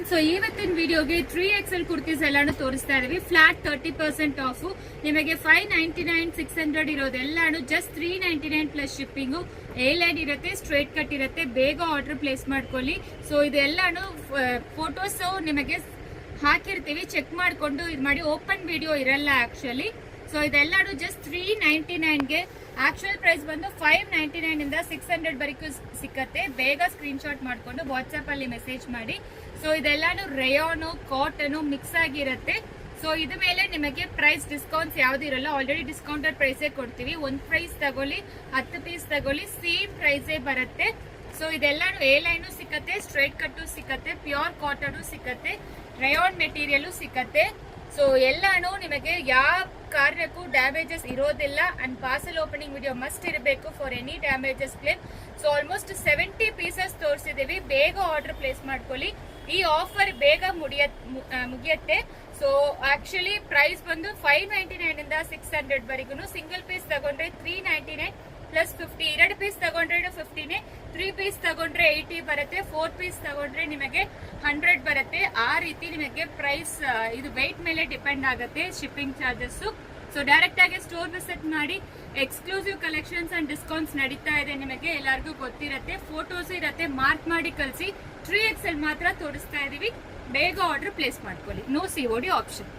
So ಇವತ್ತಿನ ವಿಡಿಯೋಗೆ 3XL kurtis ಎಲ್ಲಾನು ತೋರಿಸ್ತಾ ಇದೀವಿ. Flat 30% off. ನಿಮಗೆ 599 600 ಇರೋದೆಲ್ಲಾನು just 399 plus shipping. A line ಇರುತ್ತೆ, ಸ್ಟ್ರೇಟ್ ಕಟ್ ಇರುತ್ತೆ. ಬೇಗ ಆರ್ಡರ್ ಪ್ಲೇಸ್ ಮಾಡ್ಕೊಳ್ಳಿ. ಸೊ ಇದೆಲ್ಲಾನು ಫೋಟೋಸ್ ನಿಮಗೆ ಹಾಕಿರ್ತೀವಿ, ಚೆಕ್ ಮಾಡ್ಕೊಂಡು ಇದು ಮಾಡಿ. ಓಪನ್ ವಿಡಿಯೋ ಇರಲ್ಲ ಆಕ್ಚುಲಿ. ಸೊ ಇದೆಲ್ಲಾನು ಜಸ್ಟ್ 399ಗೆ. ಆಕ್ಚುಯಲ್ ಪ್ರೈಸ್ ಬಂದು 599 ಇಂದ 600 ವರೆಗೂ ಸಿಕ್ಕತ್ತೆ. ಬೇಗ ಸ್ಕ್ರೀನ್ ಶಾಟ್ ಮಾಡ್ಕೊಂಡು ವಾಟ್ಸ್ಆಪ್ ಅಲ್ಲಿ ಮೆಸೇಜ್ ಮಾಡಿ. ಸೊ ಇದೆಲ್ಲಾನು ರೇಯಾನು ಕಾಟನು ಮಿಕ್ಸ್ ಆಗಿರುತ್ತೆ. ಸೊ ಇದ ಮೇಲೆ ನಿಮಗೆ ಪ್ರೈಸ್ ಡಿಸ್ಕೌಂಟ್ಸ್ ಯಾವ್ದು ಇರಲ್ಲ. ಆಲ್ರೆಡಿ ಡಿಸ್ಕೌಂಟೆಡ್ ಪ್ರೈಸೇ ಕೊಡ್ತೀವಿ. ಒಂದ್ ಪ್ರೈಸ್ ತಗೊಳ್ಳಿ, 10 ಪೀಸ್ ತಗೊಳ್ಳಿ, ಸೇಮ್ ಪ್ರೈಸೇ ಬರುತ್ತೆ. ಸೊ ಇದೆಲ್ಲಾನು ಎ ಲೈನು ಸಿಕ್ಕತ್ತೆ, ಸ್ಟ್ರೈಟ್ ಕಟ್ಟು ಸಿಕ್ಕತ್ತೆ, ಪ್ಯೂರ್ ಕಾಟನ್ ಸಿಕ್ಕತ್ತೆ, ರೇಯಾನ್ ಮೆಟೀರಿಯಲ್ ಸಿಕ್ಕತ್ತೆ. ಸೊ ಎಲ್ಲಾನು ನಿಮಗೆ ಯಾವ ಕಾರಣಕ್ಕೂ ಡ್ಯಾಮೇಜಸ್ ಇರೋದಿಲ್ಲ. And parcel opening video must ಇರಬೇಕು for any damages claim. So almost 70 pieces ತೋರಿಸಿದೀವಿ. ಬೇಗ ಆರ್ಡರ್ ಪ್ಲೇಸ್ ಮಾಡ್ಕೊಳ್ಳಿ. ಈ ಆಫರ್ ಬೇಗ ಮುಗಿಯತ್ತೆ. ಸೊ ಆಕ್ಚುಲಿ ಪ್ರೈಸ್ ಬಂದು 599 ಇಂದ 600 ವರೆಗೂ. ಸಿಂಗಲ್ ಪೀಸ್ ತಗೊಂಡ್ರೆ 399 ಪ್ಲಸ್ 50. 2 ಪೀಸ್ ತಗೊಂಡ್ರೆ 50ನೇ, 3 ಪೀಸ್ ತಗೊಂಡ್ರೆ 80 ಬರುತ್ತೆ, 4 ಪೀಸ್ ತಗೊಂಡ್ರೆ ನಿಮಗೆ 100 ಬರುತ್ತೆ. ಆ ರೀತಿ ನಿಮಗೆ ಪ್ರೈಸ್ ಇದು ವೆಯ್ಟ್ ಮೇಲೆ ಡಿಪೆಂಡ್ ಆಗುತ್ತೆ ಶಿಪ್ಪಿಂಗ್ ಚಾರ್ಜಸ್. ಸೊ ಡೈರೆಕ್ಟ್ ಆಗಿ ಸ್ಟೋರ್ ವಿಸಿಟ್ ಮಾಡಿ. ಎಕ್ಸ್ಕ್ಲೂಸಿವ್ ಕಲೆಕ್ಷನ್ಸ್ ಅಂಡ್ ಡಿಸ್ಕೌಂಟ್ಸ್ ನಡೀತಾ ಇದೆ, ನಿಮಗೆ ಎಲ್ಲರಿಗೂ ಗೊತ್ತಿರುತ್ತೆ. ಫೋಟೋಸ್ ಇರುತ್ತೆ, ಮಾರ್ಕ್ ಮಾಡಿ ಕಳಿಸಿ. 3XL ಮಾತ್ರ ತೋರಿಸ್ತಾ ಇದೀವಿ. ಬೇಗ ಆರ್ಡರ್ ಪ್ಲೇಸ್ ಮಾಡ್ಕೊಳ್ಳಿ. No COD option.